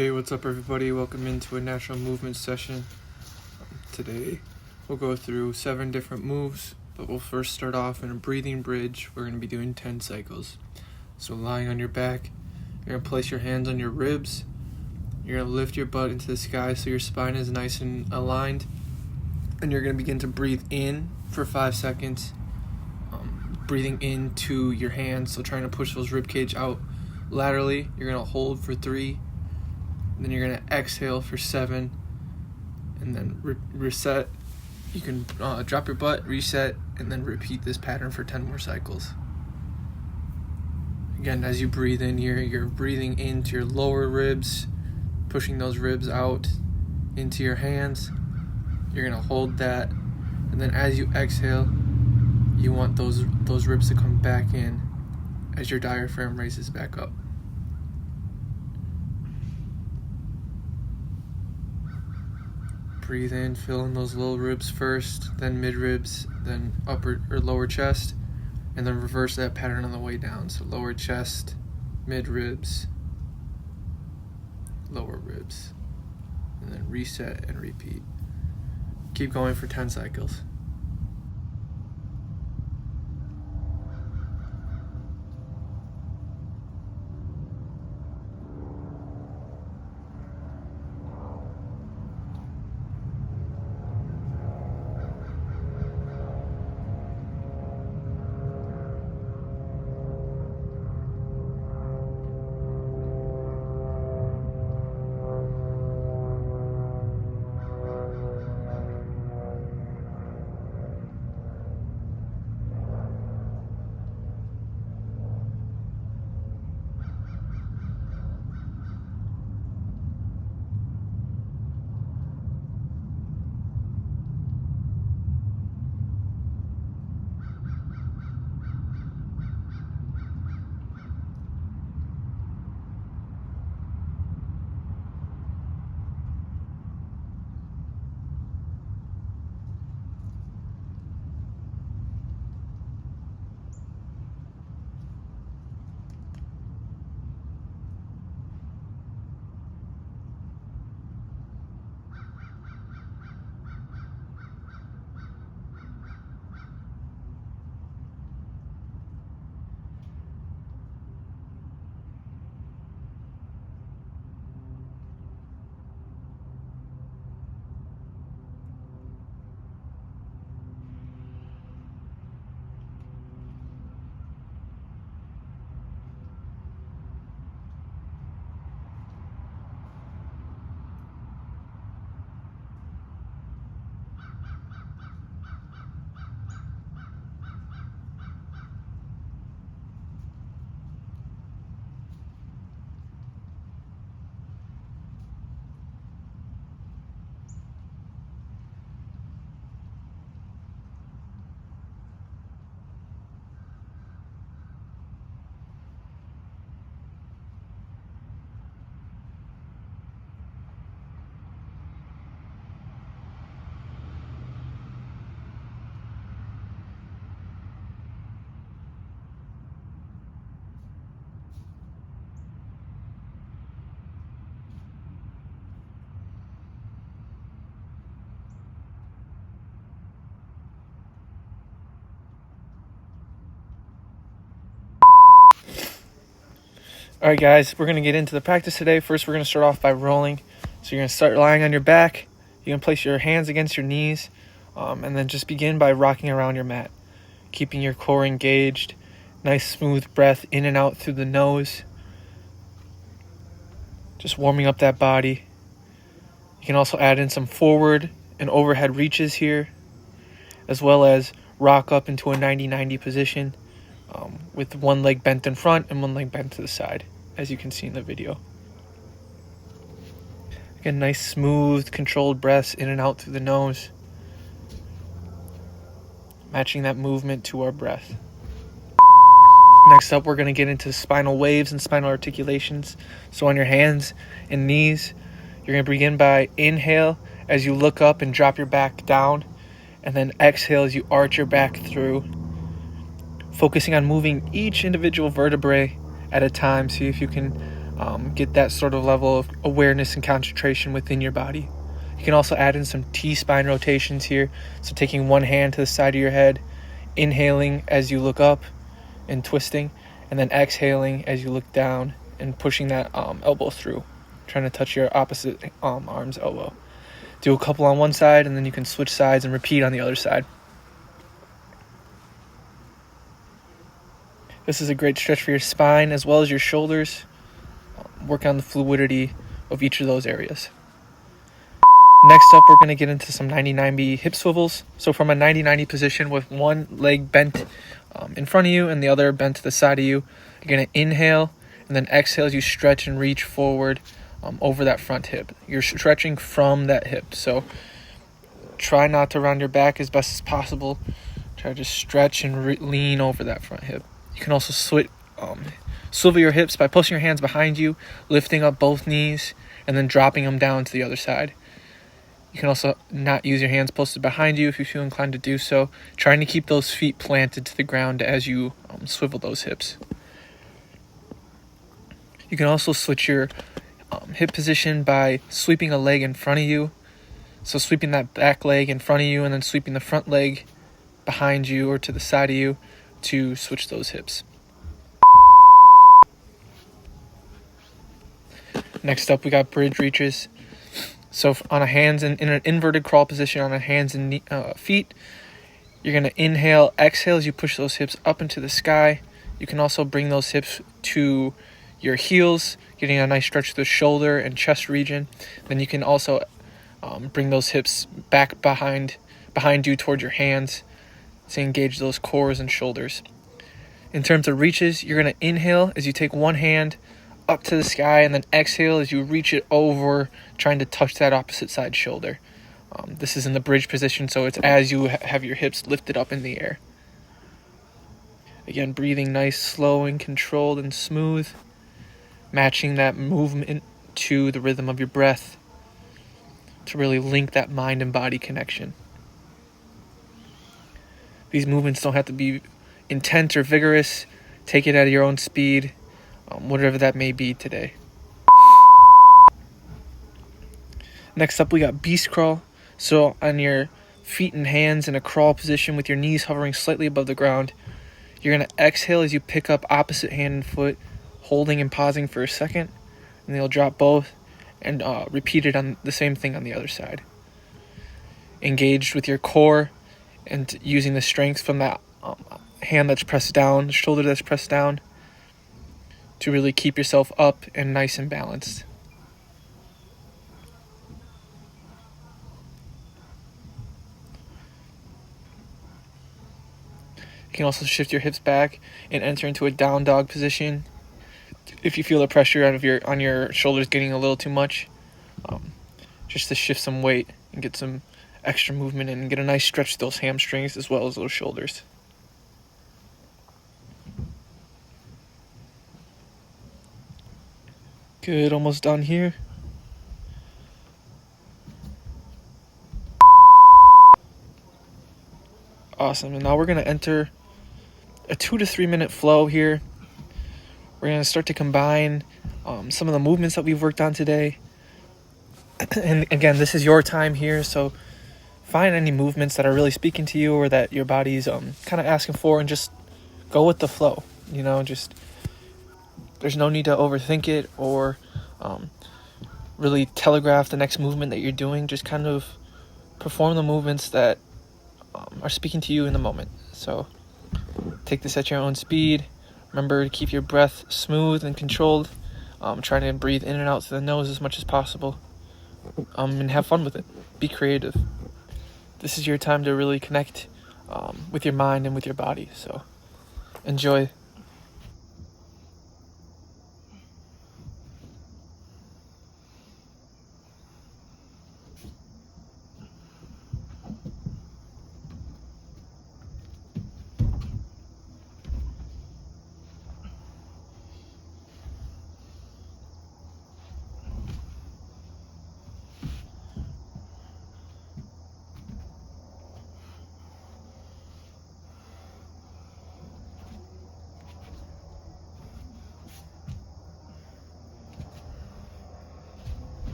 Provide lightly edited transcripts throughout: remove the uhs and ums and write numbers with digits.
Hey, what's up everybody? Welcome into a natural movement session. Today we'll go through 7 different moves, but we'll first start off in a breathing bridge. We're going to be doing 10 cycles. So lying on your back, you're going to place your hands on your ribs. You're going to lift your butt into the sky so your spine is nice and aligned. And you're going to begin to breathe in for 5 seconds. Breathing into your hands, so trying to push those rib cage out laterally. You're going to hold for 3. And then you're going to exhale for 7. And then reset. You can drop your butt, reset, and then repeat this pattern for 10 more cycles. Again, as you breathe in, you're breathing into your lower ribs, pushing those ribs out into your hands. You're going to hold that. And then as you exhale, you want those ribs to come back in as your diaphragm raises back up. Breathe in, fill in those low ribs first, then mid ribs, then upper or lower chest, and then reverse that pattern on the way down. So lower chest, mid ribs, lower ribs, and then reset and repeat. Keep going for 10 cycles. Alright guys, we're going to get into the practice today. First we're going to start off by rolling. So you're going to start lying on your back. You can place your hands against your knees. And then just begin by rocking around your mat. Keeping your core engaged. Nice smooth breath in and out through the nose. Just warming up that body. You can also add in some forward and overhead reaches here. As well as rock up into a 90-90 position. With one leg bent in front and one leg bent to the side, as you can see in the video. Again, nice smooth controlled breaths in and out through the nose, matching that movement to our breath. Next up, we're going to get into spinal waves and spinal articulations. So on your hands and knees, you're going to begin by inhale as you look up and drop your back down, and then exhale as you arch your back through. Focusing on moving each individual vertebrae at a time. See if you can get that sort of level of awareness and concentration within your body. You can also add in some T-spine rotations here. So taking one hand to the side of your head, inhaling as you look up and twisting, and then exhaling as you look down and pushing that elbow through, trying to touch your opposite arm's elbow. Do a couple on one side, and then you can switch sides and repeat on the other side. This is a great stretch for your spine as well as your shoulders. Work on the fluidity of each of those areas. Next up, we're going to get into some 90-90 hip swivels. So from a 90-90 position with one leg bent in front of you and the other bent to the side of you, you're going to inhale and then exhale as you stretch and reach forward over that front hip. You're stretching from that hip. So try not to round your back as best as possible. Try to just stretch and lean over that front hip. You can also swivel your hips by pushing your hands behind you, lifting up both knees, and then dropping them down to the other side. You can also not use your hands posted behind you if you feel inclined to do so, trying to keep those feet planted to the ground as you swivel those hips. You can also switch your hip position by sweeping a leg in front of you. So sweeping that back leg in front of you and then sweeping the front leg behind you or to the side of you to switch those hips. Next up, we got bridge reaches. So on a hands in an inverted crawl position on a hands and feet, you're going to inhale, exhale as you push those hips up into the sky. You can also bring those hips to your heels, getting a nice stretch to the shoulder and chest region. Then you can also bring those hips back behind you toward your hands to engage those cores and shoulders. In terms of reaches, you're going to inhale as you take one hand up to the sky and then exhale as you reach it over, trying to touch that opposite side shoulder. This is in the bridge position, so it's as you have your hips lifted up in the air. Again, breathing nice, slow and controlled and smooth, matching that movement to the rhythm of your breath to really link that mind and body connection. These movements don't have to be intense or vigorous. Take it at your own speed, whatever that may be today. Next up, we got beast crawl. So on your feet and hands in a crawl position with your knees hovering slightly above the ground, you're going to exhale as you pick up opposite hand and foot, holding and pausing for a second, and you'll drop both and repeat it on the same thing on the other side. Engaged with your core and using the strength from that hand that's pressed down, the shoulder that's pressed down, to really keep yourself up and nice and balanced. You can also shift your hips back and enter into a down dog position if you feel the pressure on your shoulders getting a little too much, just to shift some weight and get some extra movement and get a nice stretch to those hamstrings as well as those shoulders. Good, almost done here. Awesome, and now we're going to enter a 2 to 3 minute flow here. We're going to start to combine some of the movements that we've worked on today. And again, this is your time here, so find any movements that are really speaking to you or that your body's kind of asking for, and just go with the flow. Just there's no need to overthink it or really telegraph the next movement that you're doing. Just kind of perform the movements that are speaking to you in the moment. So take this at your own speed. Remember to keep your breath smooth and controlled. Try to breathe in and out through the nose as much as possible. And have fun with it. Be creative. This is your time to really connect with your mind and with your body. So enjoy.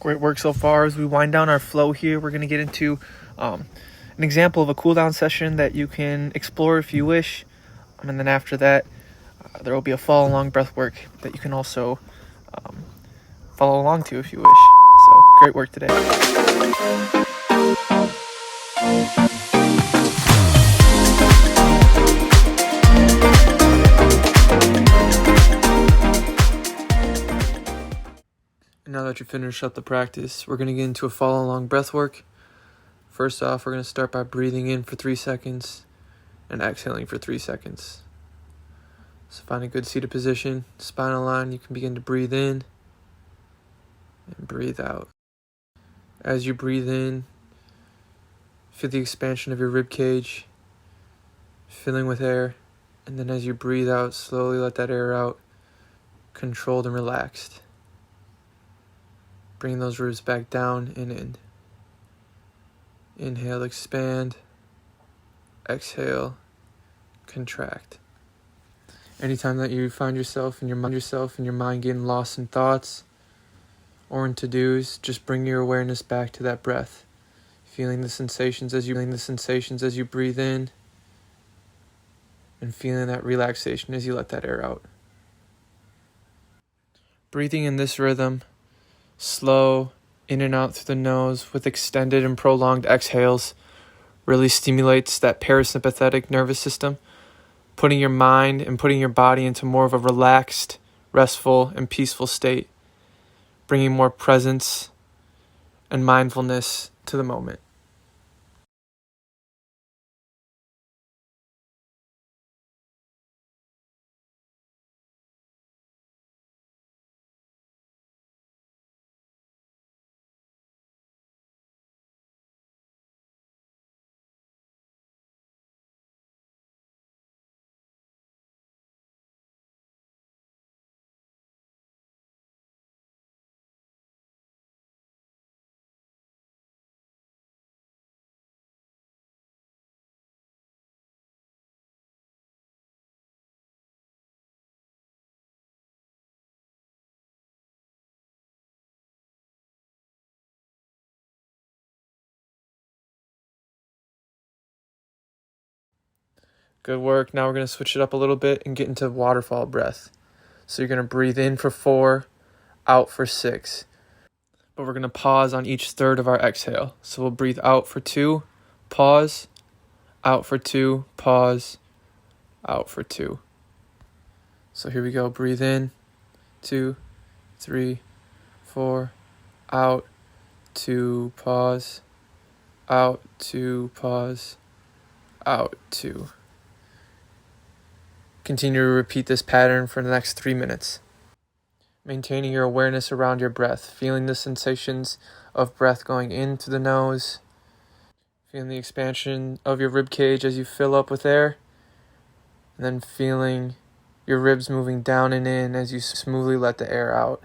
Great work so far. As we wind down our flow here, we're going to get into an example of a cool down session that you can explore if you wish. And then after that, there will be a follow along breath work that you can also follow along to if you wish. So great work today. Now that you finished up the practice, we're going to get into a follow along breath work. First off, we're going to start by breathing in for 3 seconds and exhaling for 3 seconds. So find a good seated position, spinal line. You can begin to breathe in and breathe out. As you breathe in, feel the expansion of your rib cage, filling with air. And then as you breathe out, slowly let that air out, controlled and relaxed. Bring those ribs back down and in. Inhale, expand. Exhale, contract. Anytime that you find yourself in your mind getting lost in thoughts or in to-dos, just bring your awareness back to that breath. Feeling the sensations as you breathe in, and feeling that relaxation as you let that air out. Breathing in this rhythm, slow, in and out through the nose with extended and prolonged exhales, really stimulates that parasympathetic nervous system, putting your mind and putting your body into more of a relaxed, restful, and peaceful state, bringing more presence and mindfulness to the moment. Good work. Now we're going to switch it up a little bit and get into waterfall breath. So you're going to breathe in for 4, out for 6. But we're going to pause on each third of our exhale. So we'll breathe out for 2, pause, out for 2, pause, out for 2. So here we go. Breathe in, 2, 3, 4, out, 2, pause, out, 2, pause, out, 2. Continue to repeat this pattern for the next 3 minutes. Maintaining your awareness around your breath, feeling the sensations of breath going in through the nose, feeling the expansion of your rib cage as you fill up with air, and then feeling your ribs moving down and in as you smoothly let the air out.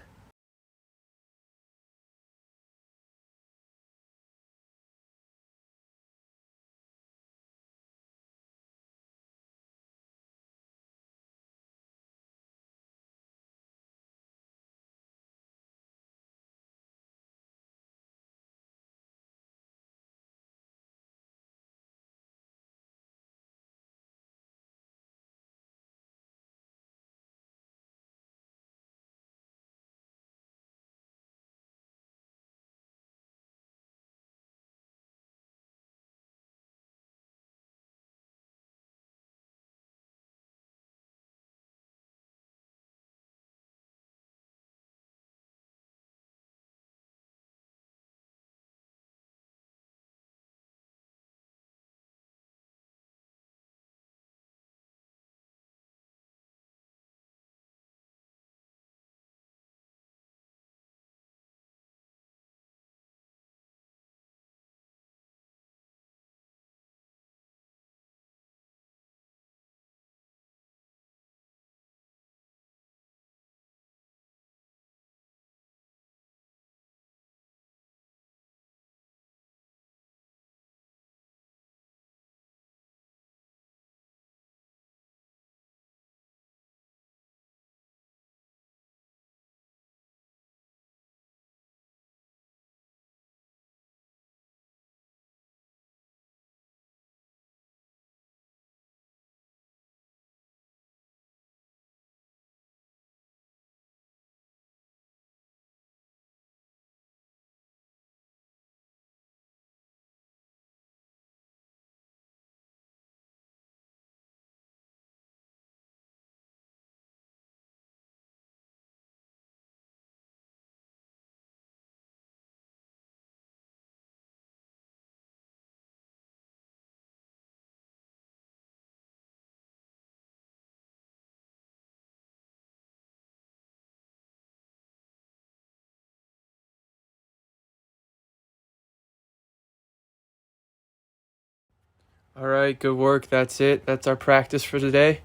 All right, good work. That's it. That's our practice for today.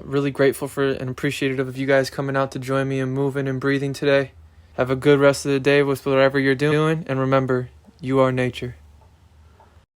Really grateful for and appreciative of you guys coming out to join me in moving and breathing today. Have a good rest of the day with whatever you're doing, and remember, you are nature.